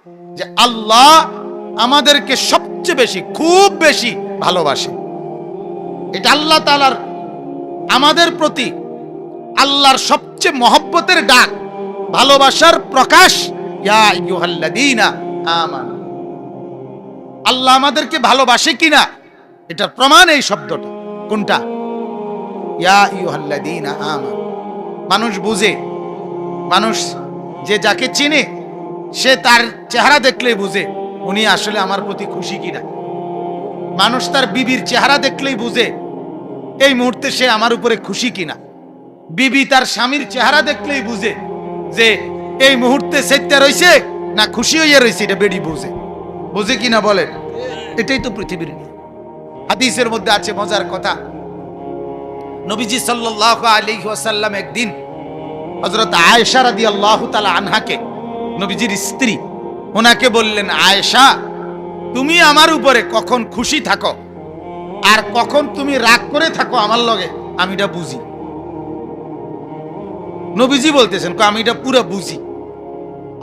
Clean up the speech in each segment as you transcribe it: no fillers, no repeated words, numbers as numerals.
যে আল্লাহ আমাদেরকে সবচেয়ে বেশি, খুব বেশি ভালোবাসে। এটা আল্লাহ তাআলার আমাদের প্রতি আল্লাহর সবচেয়ে মহব্বতের ডাক, ভালোবাসার প্রকাশ। ইয়া আইয়ুহাল্লাযীনা আমানু, আল্লাহ আমাদেরকে ভালোবাসে কিনা এটার প্রমাণ এই শব্দটা। কোনটা? ইয়া আইয়ুহাল্লাযীনা আমানু। মানুষ বুঝে, মানুষ যে যাকে চিনে সে তার চেহারা দেখলেই বুঝে উনি আসলে আমার প্রতি খুশি কিনা। মানুষ তার বিবির চেহারা দেখলেই বুঝে এই মুহূর্তে সে আমার উপরে খুশি কিনা। বিবি তার স্বামীর চেহারা দেখলেই বুঝে যে এই মুহূর্তে সেটা রইছে না খুশি হইয়া রইছে, এটা বেডি বুঝে। বুঝে কিনা বলেন? এটাই তো পৃথিবীর নিয়ম। হাদিসের মধ্যে আছে মজার কথা, নবীজি সাল্লাল্লাহু আলাইহি ওয়াসাল্লাম একদিন হযরত আয়েশা রাদিয়াল্লাহু তাআলা আনহাকে, নবীজির স্ত্রী, ওনাকে বললেন, আয়েশা তুমি আমার উপরে কখন খুশি থাকো আর কখন তুমি রাগ করে থাকো আমার লগে আমি এটা বুঝি। নবীজি বলতেছেন আমি এটা পুরো বুঝি।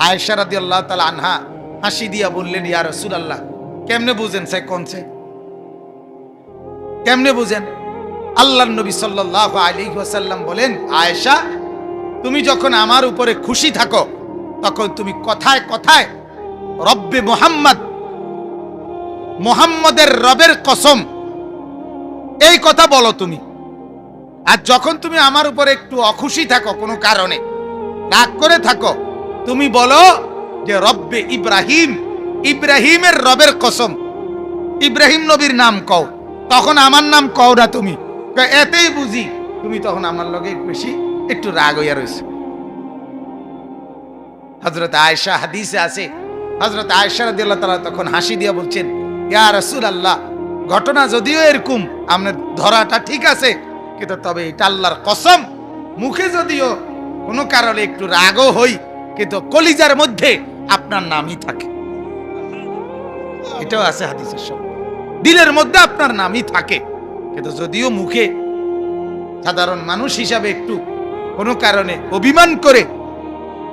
আয়েশা রাদিয়াল্লাহু তাআলা আনহা হাসি দিয়া বললেন, ইয়া রাসূলুল্লাহ কেমনে বুঝেন স্যার? কোন সে কেমনে বুঝেন? আল্লাহর নবী সাল্লাল্লাহু আলাইহি ওয়াসাল্লাম বলেন, আয়েশা তুমি যখন আমার উপরে খুশি থাকো তখন তুমি কথায় কথায় রব্বে মুহাম্মদ, মুহাম্মদের রবের কসম, এই কথা বলো তুমি। আর যখন তুমি আমার উপরে একটু অখুশি থাকো কোনো কারণে, রাগ করে থাকো, তুমি বলো যে রব্বে ইব্রাহিম, ইব্রাহিমের রবের কসম, ইব্রাহিম নবীর নাম কও। তখন আমার নাম কও না তুমি। এতেই বুঝি তুমি তখন আমার লগে বেশি একটু রাগ হইয়া রয়েছে। হযরত আয়েশা, হাদিসে আছে, হযরত আয়েশা রাদিয়াল্লাহু তাআলা তখন হাসি দিয়া বলছেন, ইয়া রাসূলুল্লাহ ঘটনা যদিও এরকম আপনার ধরাটা ঠিক আছে, কিন্তু তবে এটা আল্লাহর কসম, মুখে যদিও কোনো কারণে একটু রাগও হই কিন্তু কলিজার মধ্যে আপনার নামই থাকে। এটাও আছে হাদিসের সব, দিলের মধ্যে আপনার নামই থাকে। কিন্তু যদিও মুখে সাধারণ মানুষ হিসাবে একটু কোনো কারণে অভিমান করে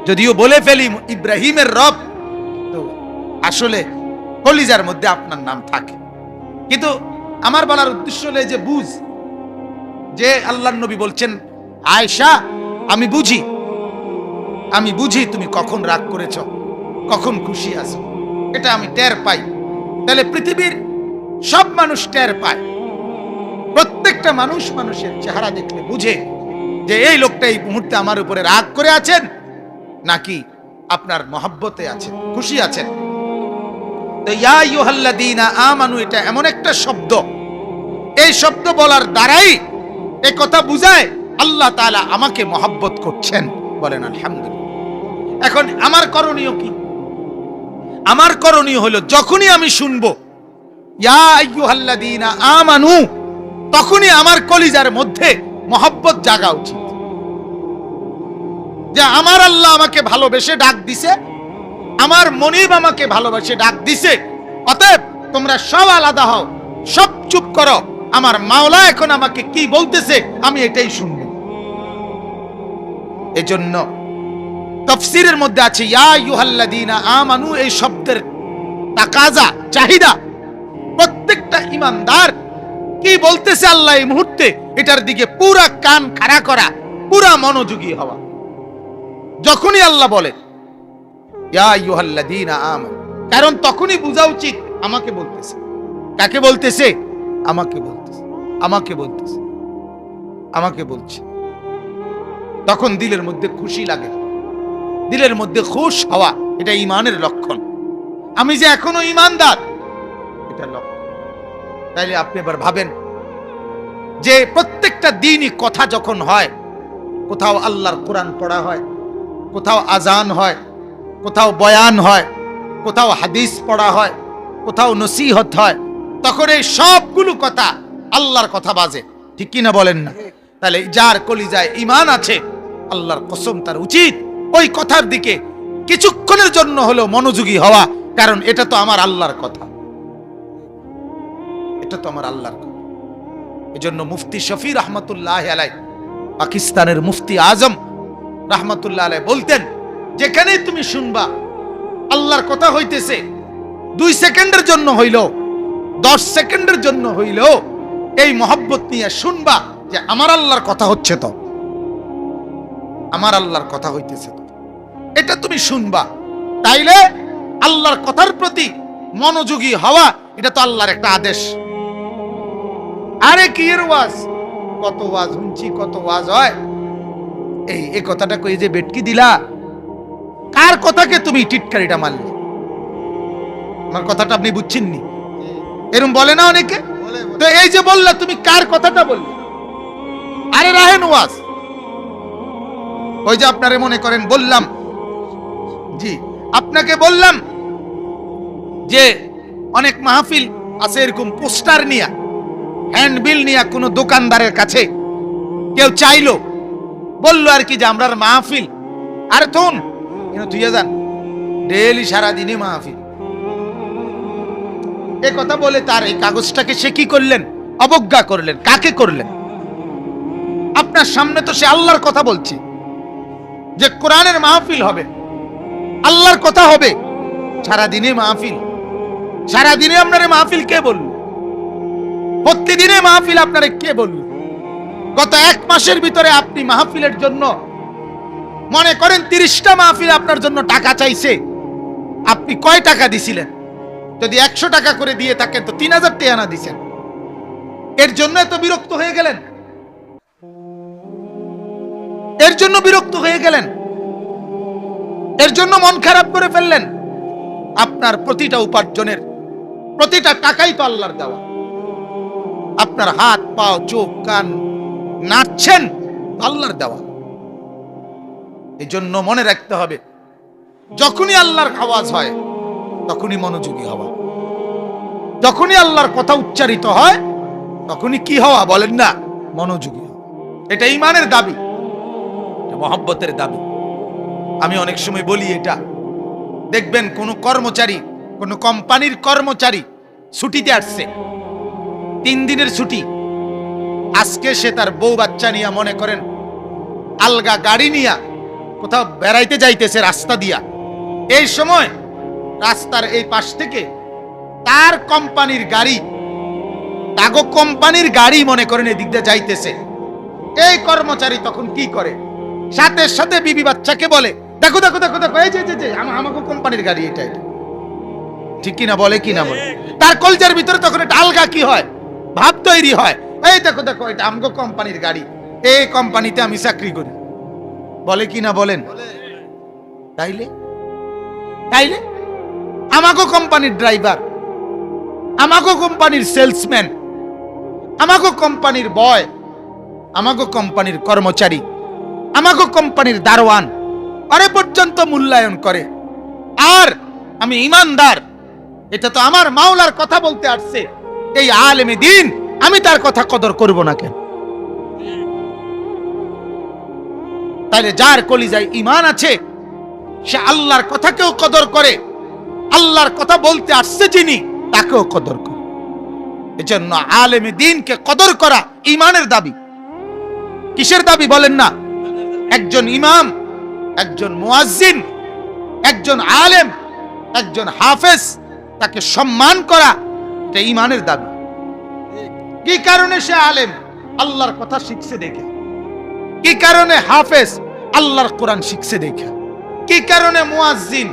যদিও বলে ফেলি ইব্রাহিমের রব, তো আসলে কলিজার মধ্যে আপনার নাম থাকে। কিন্তু আমার বলার উদ্দেশ্য হলো যে বুঝ, যে আল্লাহর নবী বলছেন, আয়েশা আমি বুঝি তুমি কখন রাগ করেছ, কখন খুশি আছো, এটা আমি টের পাই। তাহলে পৃথিবীর সব মানুষ টের পায়। প্রত্যেকটা মানুষ মানুষের চেহারা দেখলে বুঝে যে এই লোকটা এই মুহূর্তে আমার উপরে রাগ করে আছেন নাকি আপনার মহব্বতে আছেন, খুশি আছেন। তো ইয়া আইয়ুহাল্লাযীনা আমানু এটা এমন একটা শব্দ, এই শব্দ বলার দ্বারাই এই কথা বুঝায় আল্লাহ তাআলা আমাকে মহব্বত করছেন। বলেন আলহামদুলিল্লাহ। এখন আমার করণীয় কি? আমার করণীয় হলো যখনই আমি শুনবো ইয়া আইয়ুহাল্লাযীনা আমানু, তখনই আমার কলিজার মধ্যে মহব্বত জাগা উচিত যে আমার আল্লাহ আমাকে ভালোবেসে ডাক দিছে, আমার মনিব আমাকে ভালোবেসে ডাক দিছে, অতএব তোমরা সব আলাদা হও, সব চুপ করো, আমার মাওলা এখন আমাকে কি বলতেছে আমি এটাই শুনবো। এজন্য তাফসীরের মধ্যে আছে ইয়া আইয়ুহাল্লাযীনা আমানু, এই শব্দের তাকাজা, চাহিদা প্রত্যেকটা ঈমানদার কি বলতেছে আল্লাহ এই মুহূর্তে, এটার দিকে পুরা কান খাড়া করা, পুরা মনোযোগী হওয়া। যখনই আল্লাহ বলে ইয়া আইয়ুহাল্লাযীনা আমানু, কারণ তখনই বোঝা উচিত আমাকে বলতেছে। কাকে বলতেছে? আমাকে বলতেছে, আমাকে বলতেছে, আমাকে বলছে। তখন দিলের মধ্যে খুশি লাগে, দিলের মধ্যে খুশ হওয়া, এটা ঈমানের লক্ষণ। আমি যে এখনো ঈমানদার, এটা লক্ষণ। তাইলে আপনি এবার ভাবেন যে প্রত্যেকটা দিনই কথা যখন হয়, কোথাও আল্লাহর কোরআন পড়া হয়, কোথাও আজান হয়, কোথাও বয়ান হয়, কোথাও হাদিস পড়া হয়, কোথাও নসিহত হয়, তখন এই সবগুলো কথা আল্লাহর কথা বাজে। ঠিক কিনা বলেন না? তাহলে যার কলিজায় ঈমান আছে, আল্লাহর কসম তার উচিত ওই কথার দিকে কিছুক্ষণের জন্য হলেও মনোযোগী হওয়া, কারণ এটা তো আমার আল্লাহর কথা, এটা তো আমার আল্লাহর কথা। এজন্য মুফতি শফি রহমতুল্লাহ আলাই, পাকিস্তানের মুফতি আজম রহমতুল্লাহ আলাই বলতেন, যেখানেই তুমি শুনবা আল্লাহর কথা হইতেছে, 2 সেকেন্ডের জন্য হইল, 10 সেকেন্ডের জন্য হইল, এই মহব্বত নিয়ে শুনবা যে আমার আল্লাহর কথা হচ্ছে, তো আমার আল্লাহর কথা হইতেছে, তো এটা তুমি শুনবা। তাইলে আল্লাহর কথার প্রতি মনোযোগী হওয়া, এটা তো আল্লাহর একটা আদেশ। আরে কি এর ওয়াজ, কত ওয়াজ শুনছি, কত ওয়াজ হয়। এই কথাটা কই যে বেটকি দিলা, কার কথাকে তুমি টিটকারিটা মারলে? আমার কথাটা আপনি বুঝছেননি? এরকম বলে না অনেকে। তো এই যে বললা, তুমি কার কথাটা বললে? আরে রাহেন ওয়াজ। ওই যে আপনারে মনে করেন বললাম, জি আপনাকে বললাম যে অনেক মাহফিল আছে এরকম পোস্টার নিয়া, হ্যান্ডবিল নিয়া, কোন দোকানদারের কাছে কেউ চাইলো, বললো আর কি যে আমরার মাহফিল। আরে থুন তুই যান, ডেইলি সারাদিনই মাহফিল। এ কথা বলে তার এই কাগজটাকে সে কি করলেন? অবজ্ঞা করলেন। কাকে করলেন? আপনার সামনে তো সে আল্লাহর কথা বলছে, যে কোরআনের মাহফিল হবে, আল্লাহর কথা হবে, সারাদিনে মাহফিল। সারাদিনে আপনার মাহফিল কে বলল? প্রতিদিনে মাহফিল আপনারে কে বলল? গত 1 মাসের ভিতরে আপনি মাহফিলের জন্য মনে করেন 30টা মাহফিল আপনার জন্য টাকা চাইছে, আপনি কয় টাকা দিছিলেন? যদি 100 টাকা করে দিয়ে থাকেন তো 3000 টাকা না দিছেন। এর জন্য এত বিরক্ত হয়ে গেলেন? এর জন্য বিরক্ত হয়ে গেলেন? এর জন্য মন খারাপ করে ফেললেন? আপনার প্রতিটা উপার্জনের প্রতিটা টাকাই তো আল্লাহর দেওয়া। আপনার হাত, পা, চোখ, কান নাচছেন, আল্লাহর দেওয়া। এই জন্য মনে রাখতে হবে, যখনই আল্লাহর আওয়াজ হয় তখনই মনোযোগী হওয়া। যখনই আল্লাহর কথা উচ্চারিত হয় তখনই কি হওয়া বলেন না? মনোযোগী হওয়া। এটা ঈমানের দাবি, মহব্বতের দাবি। আমি অনেক সময় বলি, এটা দেখবেন কোন কর্মচারী, কোন কোম্পানির কর্মচারী ছুটিতে আসছে, 3 দিনের ছুটি। আজকে সে তার বউ বাচ্চা নিয়ে, মনে করেন আলগা গাড়ি নিয়ে কোথাও বেড়াইতে যাইতেছে রাস্তা দিয়া। এই সময় রাস্তার এই পাশ থেকে তার কোম্পানির গাড়ি, তাগো কোম্পানির গাড়ি মনে করেন এদিক দিয়ে যাইতেছে। এই কর্মচারী তখন কি করে? সাথে সাথে বিবি বাচ্চাকে বলে, দেখো দেখো দেখো দেখো, এই যে আমাকে কোম্পানির গাড়ি, এটা ঠিক কিনা? বলে কিনা বলে? তার কলজার ভিতরে তখন একটা আলগা কি হয়, ভাব তৈরি হয়, এই দেখো দেখো, এটা আমাকে কোম্পানির গাড়ি, এই কোম্পানিতে আমি চাকরি করি। বলে কিনা বলেন? তাইলে তাইলে আমাকে কোম্পানির ড্রাইভার, আমাকে কোম্পানির সেলসম্যান, আমাকে কোম্পানির বয়, আমাকে কোম্পানির কর্মচারী, আমাকে কোম্পানির দারোয়ান আরে পর্যন্ত মূল্যায়ন করে। আর আমি ইমানদার, এটা তো আমার মাওলার কথা বলতে আসছে, এই আলেমে দ্বীন, আমি তার কথা কদর করব না কেন? তাইলে যার কলিজায় ঈমান আছে সে আল্লাহর কথাকেও কদর করে, আল্লাহর কথা বলতে আসছে যিনি তাকেও কদর করে। এজন্য আলেমে দ্বীনকে কদর করা ঈমানের দাবি। কিসের দাবি বলেন না? একজন ইমাম, একজন মুয়াজ্জিন, একজন আলেম, একজন হাফেজ, তাকে সম্মান করা এটা ঈমানের দাবি। কি কারণে সে আলেম? আল্লাহর কথা শিখছে দেখে। কি কারণে হাফেজ? আল্লাহর কোরআন শিখছে দেখে। কি কারণে মুয়াজ্জিন?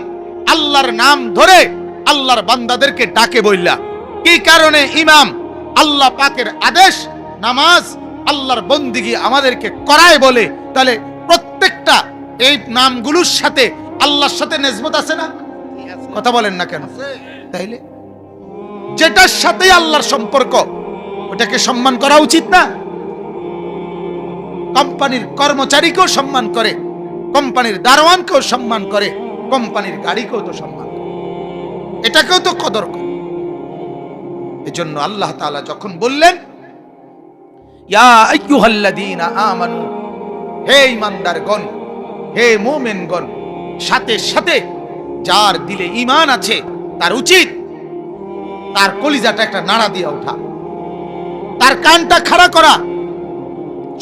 আল্লাহর নাম ধরে আল্লাহর বান্দাদেরকে ডাকে বইলা। কি কারণে ইমাম? আল্লাহ পাকের আদেশ, নামাজ, আল্লাহর বন্দিগি আমাদেরকে করায় বলে। তাহলে প্রত্যেকটা এই নামগুলোর সাথে আল্লাহর সাথে নিসবত আছে না? কথা বলেন না কেন? তাইলে যেটার সাথে আল্লাহর সম্পর্ক ওটাকে সম্মান করা উচিত না? কোম্পানির কর্মচারীকেও সম্মান করে, কোম্পানির দারোয়ানকেও সম্মান করে, কোম্পানির গাড়িকেও তো সম্মান করে, এটাকেও তো কদর করে। এজন্য আল্লাহ তাআলা যখন বললেন ইয়া আইয়ুহাল্লাযীনা আমানু, হে ঈমানদারগণ, হে মুমিনগণ, সাথে সাথে যার দিলে ঈমান আছে তার উচিত তার কলিজাটা একটা নাড়া দিয়ে ওঠা, তার কানটা খাড়া করা,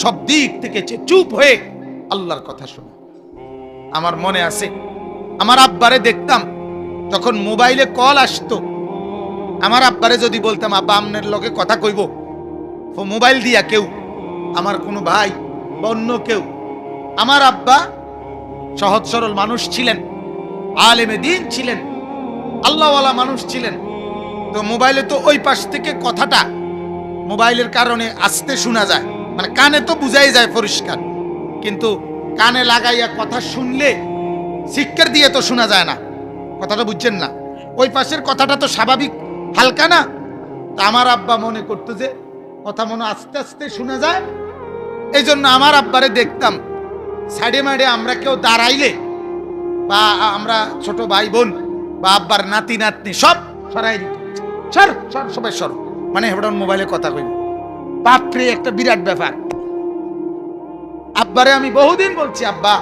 সব দিক থেকে চুপ হয়ে আল্লাহর কথা শোনা। আমার মনে আছে আমার আব্বারে দেখতাম যখন মোবাইলে কল আসতো, আমার আব্বারে যদি বলতাম আব্বা আমনের লগে কথা কইব, মোবাইল দিয়া কেউ, আমার কোনো ভাই বা অন্য কেউ, আমার আব্বা সহজ সরল মানুষ ছিলেন, আলেমে দ্বীন ছিলেন, আল্লাহওয়ালা মানুষ ছিলেন। তো মোবাইলে তো ওই পাশ থেকে কথাটা মোবাইলের কারণে আস্তে শোনা যায়, মানে কানে তো বুঝাই যায় পরিষ্কার, কিন্তু কানে লাগাইয়া কথা শুনলে শিক্ষার দিয়ে তো শোনা যায় না, কথাটা বুঝছেন না? ওই পাশের কথাটা তো স্বাভাবিক হালকা না। তা আমার আব্বা মনে করতো যে কথা মনে আস্তে আস্তে শোনা যায়, এই জন্য আমার আব্বারে দেখতাম সাইডে মাইডে আমরা কেউ দাঁড়াইলে বা আমরা ছোট ভাই বোন বা আব্বার নাতি নাতনি সব সরাই দিত, সর সর সবাই সর, মানে হেবড়ন মোবাইলে কথা কইব। বাপরে, একটা বিরাট ব্যাপার। আব্বারে আমি বহুদিন বলছি, আব্বা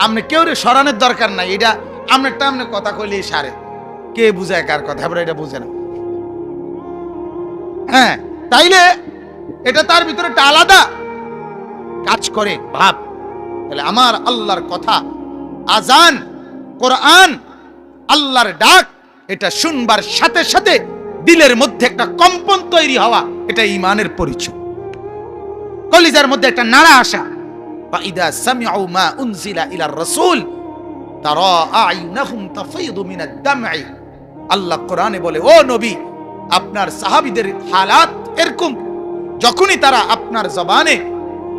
আপনি কেউ রে সরানোর দরকার নাই, এটা আপনারটা আপনি কথা কইলেই সারে, কে বুঝায় কার কথা, হেবড়া এটা বুঝে না। হ্যাঁ, তাইলে এটা তার ভিতরে একটা আলাদা কাজ করে ভাব। তাহলে আমার আল্লাহর কথা, আজান, কোরআন, আল্লাহর ডাক, এটা শুনবার সাথে সাথে দিলের মধ্যে একটা কম্পন তৈরি হওয়া, এটা ঈমানের পরিচয়। কলিজার মধ্যে একটা নাড়া আসা। ফাইদা সামিউ মা উনজিলা ইলার রাসূল তারা আইনাহুম তাফীদু মিনাদ দামঈ। আল্লাহ কোরআনে বলে, ও নবী, আপনার সাহাবীদের হালাত এরকম, যখনই তারা আপনার জবানে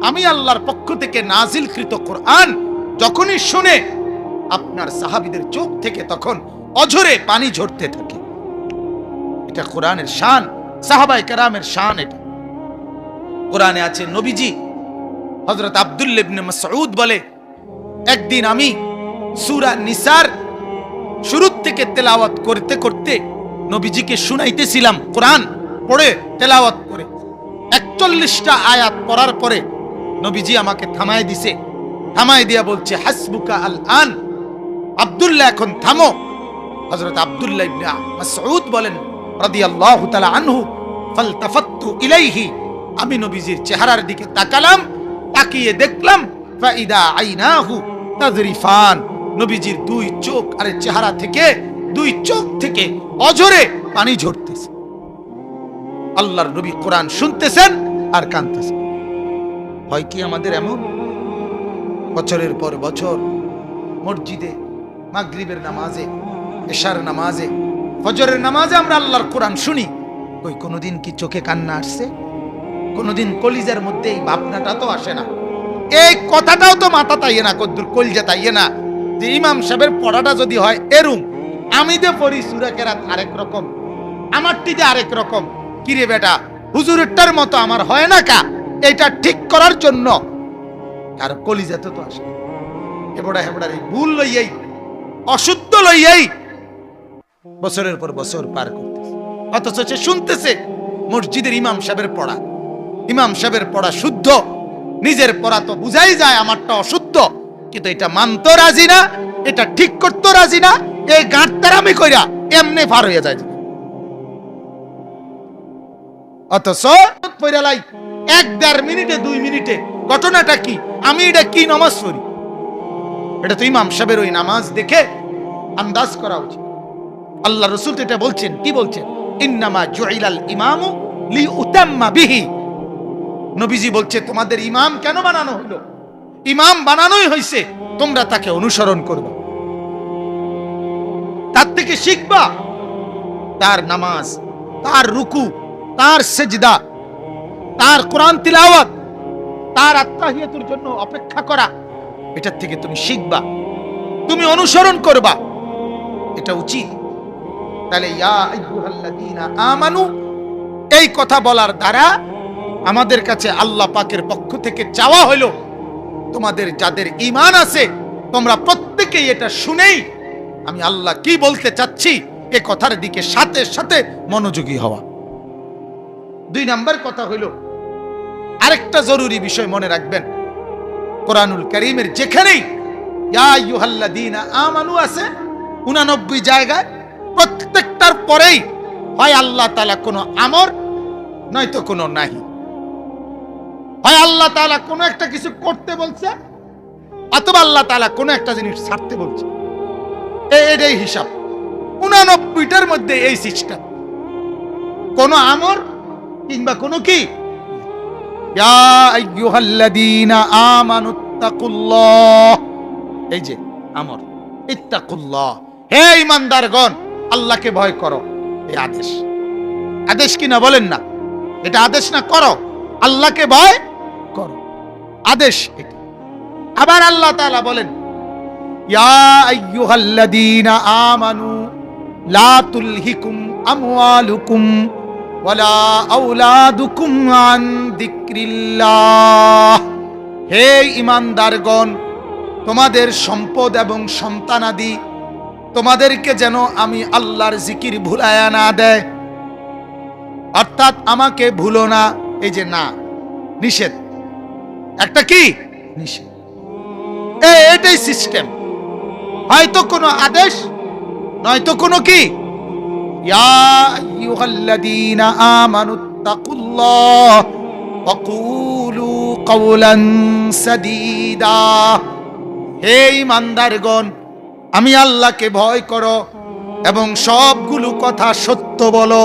আমি আল্লাহর পক্ষ থেকে নাজিলকৃত কোরআন যখনই শুনে, আপনার সাহাবীদের চোখ থেকে তখন অঝরে পানি ঝরতে থাকে। এটা কোরআনের শান, সাহাবায়ে কেরামের শান। এটা কোরআনে আছে। নবীজি হযরত আব্দুল্লাহ ইবনে মাসউদ বলে, একদিন আমি সূরা নিসার শুরু থেকে তেলাওয়াত করতে করতে নবীজিকে শুনাইতেছিলাম, কোরআন পড়ে তেলাওয়াত করে ৪১টা আয়াত পড়ার পরে নবীজি আমাকে থামায় দিছে, থামায় দিয়া বলছে, হাসবুকা আল আন, আব্দুল্লাহ এখন থামো। হযরত আব্দুল্লাহ ইবনে মাসউদ বলেন রাদিয়াল্লাহু তাআলা আনহু, ফালতাফাততু ইলাইহি, আমি নবীজির চেহারার দিকে তাকালাম, তাকিয়ে দেখলাম ফাইদা আইনাহু তাযরিফান, নবীজির দুই চোখ আরে চেহারা থেকে, দুই চোখ থেকে অঝরে পানি ঝরতেছে। আল্লাহর নবী কোরআন শুনতেছেন আর কাঁদতেছেন। হয় কি আমাদের এমন? বছরের পর বছর মসজিদে মাগরিবের নামাজে, এশার নামাজে, ফজরের নামাজে আমরা আল্লাহর কোরআন শুনি, কই কোনোদিন কি চোখে কান্না আসছে? কোনোদিন কলিজার মধ্যে এই ভাবনাটা তো আসে না, এই কথাটাও তো মাথা তাইয়ে না, কদ্দুর কলজা তাইয়ে না, যে ইমাম সাহেবের পড়াটা যদি হয় এরম, আমি যে পড়ি সূরা কেরাত আরেক রকম, আমারটি যে আরেক রকম, কিরে বেটা হুজুরেরটার মতো আমার হয় না কা? এটা ঠিক করার জন্য আর কলিজাতে তো আসে। হেবড়া হেবড়ার এই ভুল লইয়াই, অশুদ্ধ লইয়াই বছরের পর বছর পার করতেছে, অথচ সে শুনতেছে মসজিদের ইমাম সাহেবের পড়া, ইমাম সাহেবের পড়া শুদ্ধ, নিজের পড়া তো বুঝাই যায় আমারটা অশুদ্ধ, কিন্তু এটা মানতে রাজি না, এটা ঠিক করতে রাজি না, এই গাঁটতারামি কইরা এমনি পার হয়ে যায়। অথচ পড়ালাই ১-১.৫ মিনিটে ২ মিনিটে, ঘটনাটা কি, আমি এটা কি নামাজ পড়ি, এটা তো ইমাম সাহেবের ওই নামাজ দেখে আন্দাজ করা উচিত। আল্লাহ রাসূল এটা বলছেন, কি বলছেন? ইন্নামা জুইলাল ইমামু লিউতাম্মা বিহি, নবীজি বলছে তোমাদের ইমাম কেন বানানো হলো? ইমাম বানানোই হইছে তোমরা তাকে অনুসরণ করবে, তার থেকে শিখবা, তার নামাজ, তার রুকু, তার সেজদা, তার কোরআন তিলাওয়াত, তার আত্তাহিয়াতুর জন্য অপেক্ষা করা, এটার থেকে তুমি শিখবা, তুমি অনুসরণ করবা, এটা উচিত। তাহলে ইয়া আইয়ুহাল্লাযীনা আমানু, এই কথা বলার দ্বারা আমাদের কাছে আল্লাহ পাকের পক্ষ থেকে চাওয়া হলো, তোমাদের যাদের ঈমান আছে তোমরা প্রত্যেকেই এটা শুনেই আমি আল্লাহ কি বলতে চাচ্ছি এই কথার দিকে সাথে সাথে মনোযোগী হওয়া। ২ নাম্বার কথা হলো, আরেকটা জরুরি বিষয় মনে রাখবেন, কোরআনুল কারীমের যেখানেই ইয়া আইয়ুহাল্লাযীনা আমানু আছে ৮৯ জায়গায়, প্রত্যেকটার পরেই হয় আল্লাহ তাআলা কোনো আমর নয়তো কোনো নাহি, হয় আল্লাহ তাআলা কোনো একটা কিছু করতে বলছে অথবা আল্লাহ তাআলা কোনো একটা জিনিস ছাড়তে বলছে, এটাই হিসাব। 89টার মধ্যে এই সিস্টেম, কোন আমর কিংবা কোন কি ইয়া আইয়ুহাল্লাযীনা আমানুত্তাকুল্লাহ, এই যে আমর, ইত্তাকুল্লাহ, হে ঈমানদারগণ আল্লাহকে ভয় করো। এই আদেশ, আদেশ কি না বলেন না? এটা আদেশ না? করো, আল্লাহকে ভয় করো, আদেশ এটা। আবার আল্লাহ তাআলা বলেন ইয়া আইয়ুহাল্লাযীনা আমানু লা তুলহিকুম আমওয়ালুকুম ওয়ালা আওলাদুকুম আন যিকরিল্লাহ, হে ঈমানদারগণ তোমাদের সম্পদ এবং সন্তানাদি তোমাদেরকে যেন আমি আল্লাহর জিকির ভুলায়া না দেয়, অর্থাৎ আমাকে ভুলো না। এই যে না, নিষেধ, একটা কি নিষেধ, এটাই সিস্টেম। হয়তো কোনো আদেশ, নয়তো কোনো কি ইয়া আইয়ুহাল্লাযীনা আমানুত্তাকুল্লাহ ওয়া কুলু কাওলান সাদীদা, হে ঈমানদারগণ আমি আল্লাহকে ভয় করো এবং সবগুলো কথা সত্য বলো,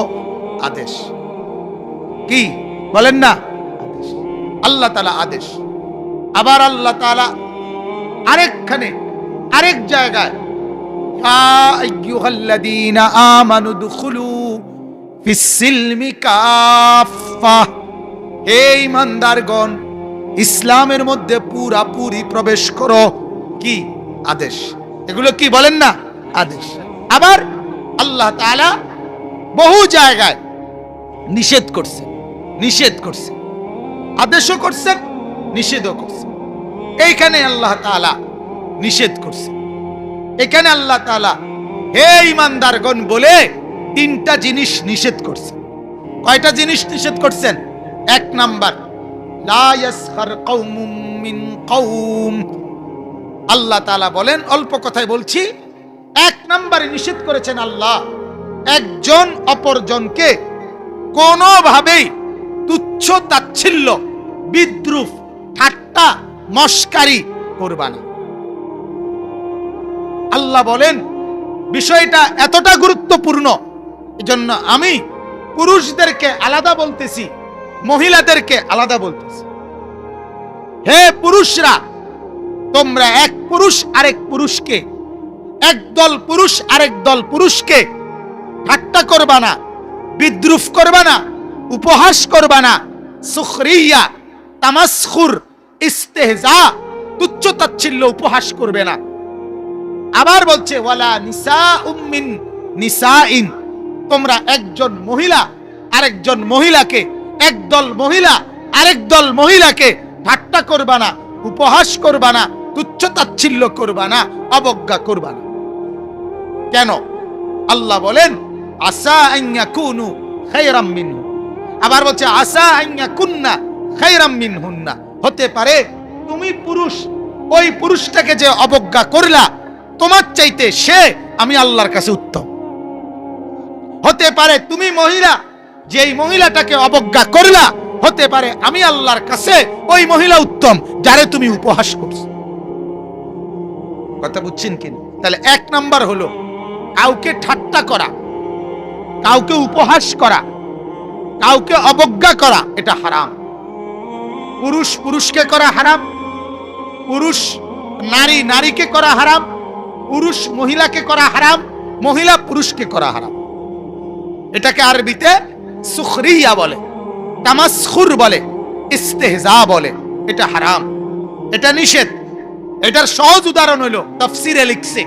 আদেশ। কি বলেন না? আদেশ, আল্লাহ তাআলা আদেশ। আবার আল্লাহ তাআলা আরেকখানে আরেক জায়গায় ইয়া আইয়ুহাল্লাযীনা আমানু দুখুলু ফিস-সিলমি কাফা, হে ঈমানদারগণ ইসলামের মধ্যে পুরাপুরি প্রবেশ করো, কি আদেশ। এগুলো কি বলেন না? আদেশ। আবার আল্লাহ তাআলা বহু জায়গায় নিষেধ করছেন, নিষেধ করছেন, আদেশও করছেন, নিষেধও করছেন। এইখানে আল্লাহ তাআলা নিষেধ করছেন, এখানে আল্লাহ তাআলা হে ঈমানদারগণ বলে তিনটা জিনিস নিষেধ করছেন। কয়টা জিনিস নিষেধ করছেন? এক নাম্বার, লা ইয়াসখার কওমুম মিন কওম, আল্লাহ তাআলা বলেন, অল্প কথায় বলছি, এক নম্বরে নিষেধ করেছেন আল্লাহ একজন অপরজনকে কোনোভাবেই তুচ্ছ তাচ্ছিল্য, বিদ্রুপ, ঠাট্টা, মস্কারি করবা না। আল্লাহ বলেন বিষয়টা এতটা গুরুত্বপূর্ণ, এজন্য আমি পুরুষদেরকে আলাদা বলতেছি, মহিলাদেরকে আলাদা বলতেছি। হে পুরুষরা, তোমরা এক পুরুষ আরেক পুরুষকে, একদল পুরুষ আরেক দল পুরুষকে ঠাট্টা করবা না, বিদ্রুপ করবা না, উপহাস করবা না, সুখরিয়া, তামাসখুর, ইস্তেহজা, তুচ্ছ তাচ্ছিল্য, উপহাস করবে না। আবার বলছে ওয়ালা নিসাউম মিন নিসাইন, তোমরা একজন মহিলা আরেকজন মহিলাকে, একদল মহিলা আরেক দল মহিলাকে ঠাট্টা করবা না, উপহাস করবা না, তুচ্ছ তাচ্ছিল্য করবা না, অবজ্ঞা করবা না। কেন? আল্লাহ বলেন আসা আন ইয়াকুনু খায়রাম মিনহু, আবার বলছে আসা আন ইয়াকুননা খায়রাম মিনহুন্না, হতে পারে তুমি পুরুষ, ওই পুরুষটাকে যে অবজ্ঞা করলা তোমার চাইতে সে আমি আল্লাহর কাছে উত্তম। হতে পারে তুমি মহিলা, যেই মহিলাটাকে অবজ্ঞা করলা, হতে পারে আমি আল্লাহর কাছে ওই মহিলা উত্তম যারে তুমি উপহাস করছো। কথা বুঝছেন কিনা? তাহলে এক নাম্বার হলো কাউকে ঠাট্টা করা, কাউকে উপহাস করা, কাউকে অবজ্ঞা করা, এটা হারাম। পুরুষ পুরুষকে করা হারাম, পুরুষ নারী নারীকে করা হারাম, পুরুষ মহিলাকে করা হারাম, মহিলা পুরুষকে করা হারাম। এটাকে আরবিতে সুখরিয়া বলে, তামাসখুর বলে, ইস্তেহজা বলে। এটা হারাম, এটা নিষেধ। এটার সহজ উদাহরণ হলো তাফসীরে লিখছে,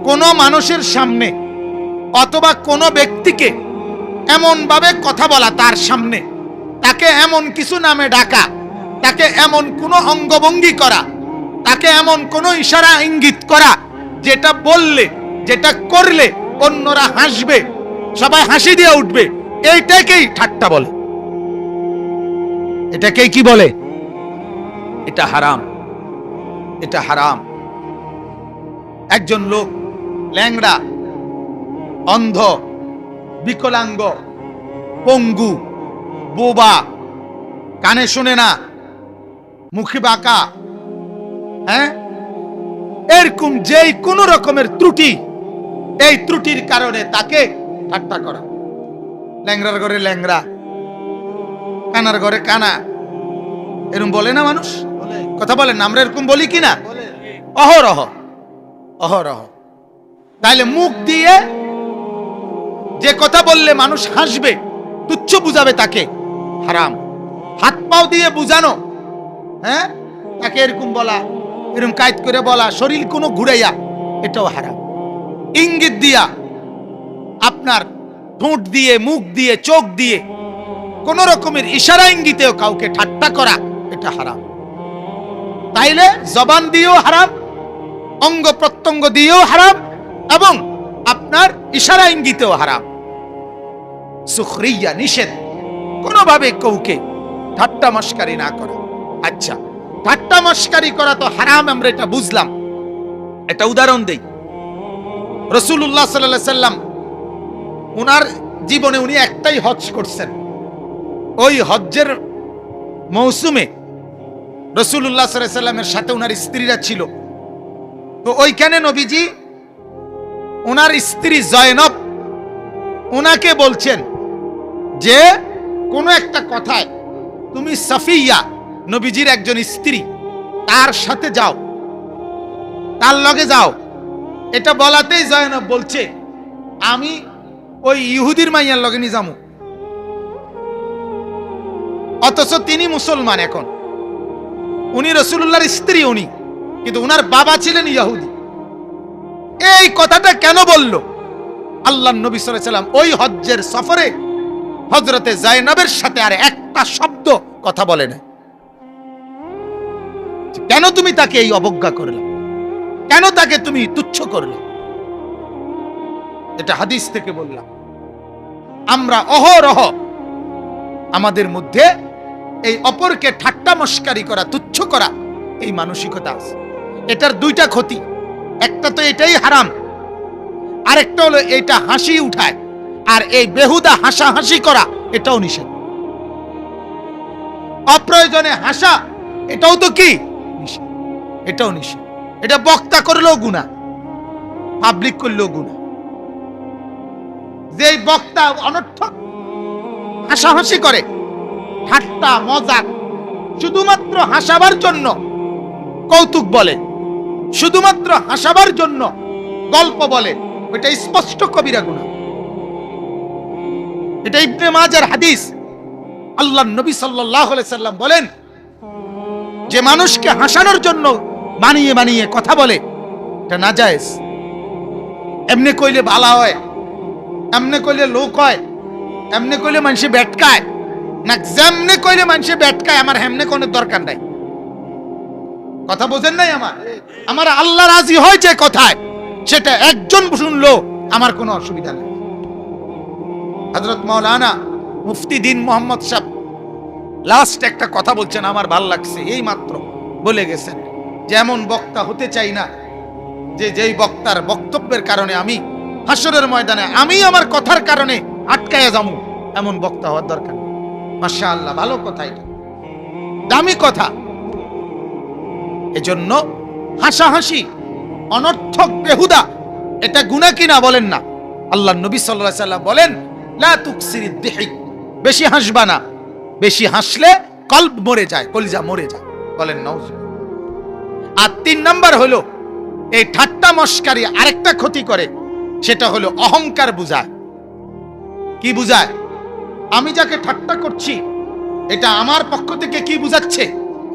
কোন মানুষের সামনে অথবা কোন ব্যক্তিকে এমন ভাবে কথা বলা তার সামনে, তাকে এমন কিছু নামে ডাকা, তাকে এমন কোন অঙ্গভঙ্গি করা, তাকে এমন কোন ইশারা ইঙ্গিত করা, যেটা বললে, যেটা করলে অন্যরা হাসবে, সবাই হাসি দিয়ে উঠবে, এইটাকেই ঠাট্টা বলে। এটাকেই কি বলে? এটা হারাম, এটা হারাম। একজন লোক ল্যাংড়া, অন্ধ, বিকলাঙ্গ, পঙ্গু, বোবা, কানে শুনে না, মুখে বাঁকা, হ্যাঁ, এরকম যেই কোন রকমের ত্রুটি এই ত্রুটির কারণে তাকে ঠাট্টা করা। ল্যাংড়ার ঘরে ল্যাংড়া, কানার ঘরে কানা, এরকম বলে না মানুষ? কথা বলেন, আমরা এরকম বলি কিনা? অহরহ অহরহ। তাইলে মুখ দিয়ে যে কথা বললে মানুষ হাসবে, তুচ্ছ বুঝাবে, তাকে হারাম। হাত পাও দিয়ে বুঝানো, হ্যাঁ, তাকে এরকম বলা, এরকম কায়দ করে বলা, শরীর কোনো ঘুরাইয়া, এটাও হারাম। ইঙ্গিত দিয়া, আপনার ঠোঁট দিয়ে, মুখ দিয়ে, চোখ দিয়ে, কোন রকমের ইশারা ইঙ্গিতেও কাউকে ঠাট্টা করা, এটা হারাম। তাইলে জবান দিয়েও হারাম, অঙ্গ প্রত্যঙ্গ দিয়েও হারাম, এবং আপনার ইশারা ইঙ্গিতেও হারাম। সুখরিয়া, নিষেধ, কোনোভাবে কাউকে ঠাট্টা মস্কারি না করা। আচ্ছা, ঠাট্টা মস্কারি করা তো হারাম, আমরা এটা বুঝলাম। এটা উদাহরণ দেই। রাসূলুল্লাহ সাল্লাল্লাহু আলাইহি সাল্লাম উনার জীবনে উনি একটাই হজ করছেন। ওই হজ্জের মৌসুমে রাসূলুল্লাহ সাল্লাল্লাহু আলাইহি সাল্লামের সাথে উনার স্ত্রীরা ছিল। তো ওইখানে নবীজি উনার স্ত্রী জয়নব উনাকে বলছেন যে কোনো একটা কথায় তুমি সাফিয়া, নবীজির একজন স্ত্রী, তার সাথে যাও, তার লগে যাও। এটা বলাতেই জয়নব বলছে, আমি ওই ইহুদির মাইয়ার লগে নি যামু। অথচ তিনি মুসলমান, এখন উনি রাসূলুল্লাহর স্ত্রী, উনি কিন্তু উনার বাবা ছিলেন ইহুদি। এই কথাটা কেন বলল? আল্লাহর নবী সাল্লাল্লাহু আলাইহি সাল্লাম ওই হজ্জের সফরে হযরতে জায়নবের সাথে আর একটা শব্দ কথা বলে না। কেন তুমি তাকে এই অবজ্ঞা করলে? কেন তাকে তুমি তুচ্ছ করলে? এটা হাদিস থেকে বললাম। আমরা অহরহ আমাদের মধ্যে এই অপরকে ঠাট্টা মস্কারি করা, তুচ্ছ করা, এই মানসিকতা আছে। এটার দুইটা ক্ষতি। একটা তো এটাই হারাম, আরেকটা হলো এটা হাসি উঠায়, আর এই বেহুদা হাসাহাসি করা এটাও নিষেধ। অপ্রয়োজনে হাসা এটাও তো কি নিষেধ, এটাও নিষেধ। এটা বক্তা করলেও গুনাহ, পাবলিক করলেও গুনাহ। যে বক্তা অনর্থক হাসাহাসি করে, ঠাট্টা মজাক, শুধুমাত্র হাসাবার জন্য কৌতুক বলে, শুধুমাত্র হাসাবার জন্য গল্প বলে, এটা স্পষ্ট কবিরা গুনাহ। এটা ইবনে মাজার হাদিস। আল্লাহর নবী সাল্লাল্লাহু আলাইহি সাল্লাম বলেন, যে মানুষকে হাসানোর জন্য বানিয়ে বানিয়ে কথা বলে, এটা নাজায়েজ। এমনি কইলে ভালো হয়, এমনি কইলে লোক হয়, এমনি কইলে মানুষে বেটকায় না, যেমনি কইলে মানুষে বেটকায়, আমার হেমনে কোনো দরকার নাই। কথা বোঝেন নাই? আমার আল্লাহ রাজি হয় যে কথায়, সেটা একজন শুনলো আমার কোনো অসুবিধা নেই। হযরত মাওলানা মুফতি দ্বীন মোহাম্মদ সাহেব লাস্ট একটা কথা বলছেন, আমার ভাল লাগছে। এই মাত্র বলে গেছেন যে এমন বক্তা হতে চাই না যে যেই বক্তার বক্তব্যের কারণে আমি হাসরের ময়দানে আমি আমার কথার কারণে আটকায়া যাবো, এমন বক্তা হওয়ার দরকার। মাশাআল্লাহ, ভালো কথা, এটা দামি কথা। এজন্য হাসাহাসি, অনর্থক, বেহুদা, এটা গুনাহ কিনা বলেন না? আল্লাহর নবী সাল্লাল্লাহু আলাইহি সাল্লাম বলেন, লা তুকসিরিদ দিহিক, বেশি হাসবা না, বেশি হাসলে কলব মরে যায়, কলিজা মরে যায়। বলেন নাউজুবিল্লাহ। আর 3 নাম্বার হলো এই ঠাট্টা মস্কারি আরেকটা ক্ষতি করে, সেটা হলো অহংকার বুঝায়। কি বুঝায়? আমি যাকে ঠাট্টা করছি এটা আমার পক্ষ থেকে কি বুঝাচ্ছে?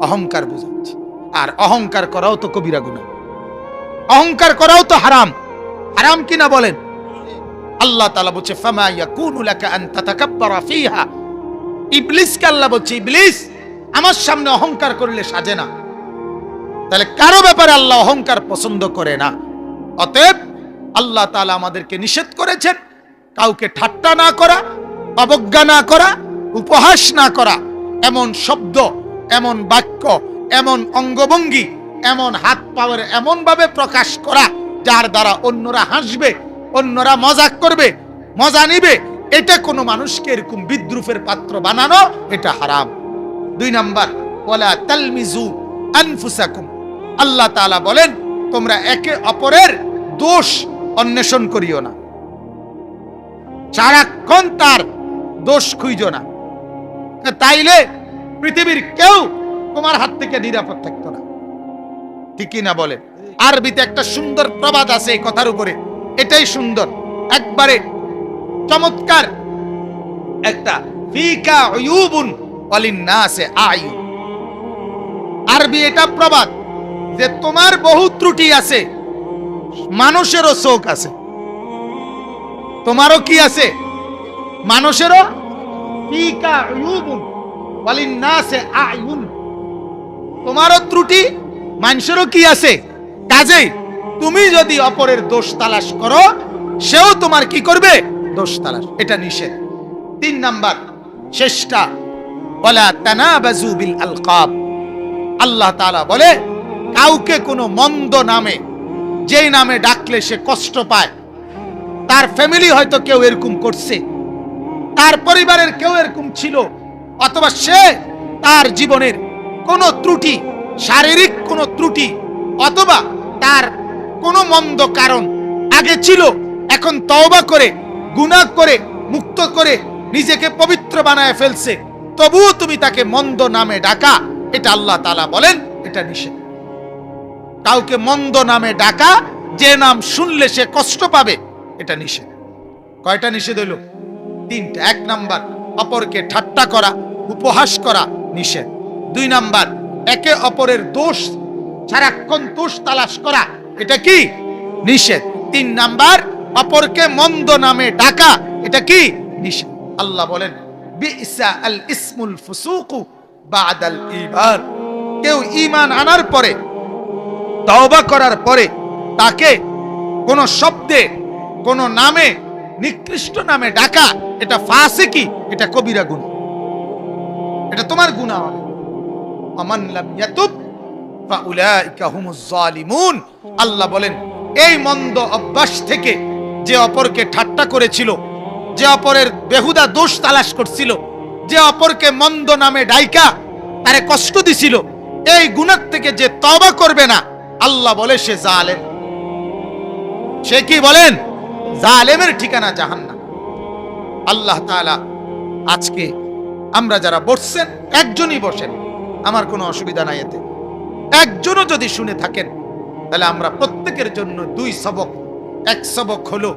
অহংকার বুঝাচ্ছে। আর অহংকার করাও তো কবিরা গুনাহ, অহংকার করাও তো হারাম। হারাম কিনা বলেন? আল্লাহ তাআলা বলছে, ফামা ইয়াকুনু লাকা আন তাতাকাব্বারা ফিহা। ইবলিসকে আল্লাহ বলছে, ইবলিস আমার সামনে অহংকার করলে সাজে না। তাহলে কারো ব্যাপারে আল্লাহ অহংকার পছন্দ করে না। অতএব আল্লাহ তাআলা আমাদেরকে নিষেধ করেছেন কাউকে ঠাট্টা না করা, অবজ্ঞা না করা, উপহাস না করা, এমন শব্দ, এমন বাক্য, এমন অঙ্গভঙ্গি, এমন হাত পাওয়ার এমন ভাবে প্রকাশ করা যার দ্বারা অন্যরা হাসবে, অন্যরা মজাক করবে, মজা নিবে, এটা কোনো মানুষকে এরকম বিদ্রুপের পাত্র বানানো, এটা হারাম। 2 নাম্বার, ওয়ালা তালমিজু আনফুসাকুম। আল্লাহ তাআলা বলেন, তোমরা একে অপরের দোষ অন্বেষণ করিও না, সারাক্ষণ তার দোষ খুঁজো না, তাইলে পৃথিবীর কেউ তোমার হাত থেকে নিরাপদ থাকতো না। ঠিকই না বলে? আরবিতে একটা সুন্দর প্রবাদ আছে এই কথার উপরে, এটাই সুন্দর, একবারে চমৎকার একটা, ফিকা উয়ুবুন ওয়ালিন্নাসে আয়ুন। আরবি এটা প্রবাদ যে তোমার বহু ত্রুটি আছে, মানুষেরও চোখ আছে। তোমারও কি আছে? মানুষেরও। ফিকা উয়ুবুন ওয়ালিন্নাসে আয়ুন, তোমারও ত্রুটি, মানুষেরও কি আছে। কাজেই তুমি যদি অপরের দোষ তালাশ করো, সেও তোমার কি করবে? দোষ তালাশ। এটা নিষেধ। 3 নাম্বার, শেষটা, ওয়ালা তানাবাজু বিল আলকাব। আল্লাহ তাআলা বলে কাউকে কোনো মন্দ নামে, যেই নামে ডাকলে সে কষ্ট পায়, তার ফ্যামিলি হয়তো কেউ এরকম করছে, তার পরিবারের কেউ এরকম ছিল, অথবা সে তার জীবনের কোনো ত্রুটি, শারীরিক কোনো ত্রুটি, অথবা তার কোনো মন্দ কারণ আগে ছিল, এখন তওবা করে গুনাহ করে মুক্ত করে নিজেকে পবিত্র বানায় ফেলছে, তবুও তুমি তাকে মন্দ নামে ডাকা, এটা আল্লাহ তাআলা বলেন এটা নিষেধ। কাউকে মন্দ নামে ডাকা, যে নাম শুনলে সে কষ্ট পাবে, এটা নিষেধ। কয়টা নিষেধ হইল? 3টা। 1 নাম্বার, অপরকে ঠাট্টা করা, উপহাস করা নিষেধ। 2 নাম্বার, একে অপরের দোষ, সারাক্ষণ দোষ তালাশ করা, এটা কি? নিষেধ। 3 নাম্বার, অপরকে মন্দ নামে ডাকা, এটা কি? নিষেধ। আল্লাহ বলেন বিইসা আল ইসমুল ফুসুকু বাদাল ঈমান। কেউ ঈমান আনার পরে, তওবা করার পরে তাকে কোন শব্দে, কোন নামে, নিকৃষ্ট নামে ডাকা, এটা ফাসিকি, এটা কবিরা গুনাহ, এটা তোমার গুনাহ হবে। আমান লাম ইয়াতুব ফাউলাইকা হুমুজ জালিমুন। আল্লাহ বলেন এই মন্দ অভ্যাস থেকে যে অপরকে ঠাট্টা করেছিল, যে অপরের বেহুদা দোষ তালাশ করছিল, যে অপরকে মন্দ নামে ডাইকা তারে কষ্ট দিছিল, এই গুনাহ থেকে যে তওবা করবে না, আল্লাহ বলে সে জালেম। সে কি বলেন? জালেমের ঠিকানা জাহান্নাম। আল্লাহ তাআলা আজকে আমরা যারা বসছেন, একজনই বসেন, আমার কোনো অসুবিধা নাই এতে, একজনও যদি শুনে থাকেন, তাহলে আমরা প্রত্যেকের জন্য 2 সবক। 1 সবক হলো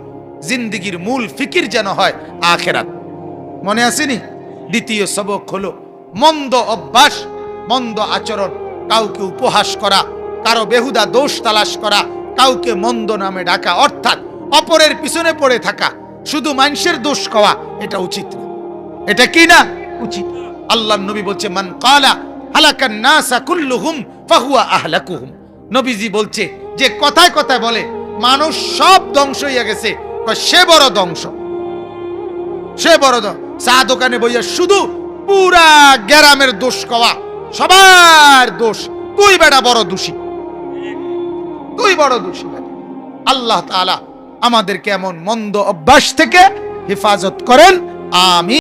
জিন্দেগির মূল ফিকির যেন হয় আখিরাত, মনে আসেনি? 2য় সবক হলো মন্দ অভ্যাস, মন্দ আচরণ, কাউকে উপহাস করা, কারো বেহুদা দোষ তালাশ করা, কাউকে মন্দ নামে ডাকা, অর্থাৎ অপরের পিছনে পড়ে থাকা, শুধু মানুষের দোষ খাওয়া, এটা উচিত না। এটা কি না? উচিত। আল্লাহর নবী বলছে মান ক্বালা হালাকান নাসা কুল্লুহুম ফাহুয়া আহলাকুহুম। নবীজি বলছে যে কথায় কথায় বলে মানুষ সব ধ্বংস হইয়া গেছে, সে বড় ধ্বংস, সে বড় ধ্বংস। চা দোকানে বইয়া শুধু পুরা গ্রামের দোষ খাওয়া, সবার দোষ, তুই বেটা বড় দোষী, তুই বড় দোষী। আল্লাহ তাআলা আমাদেরকে এমন মন্দ অভ্যাস থেকে হেফাজত করেন। আমিন।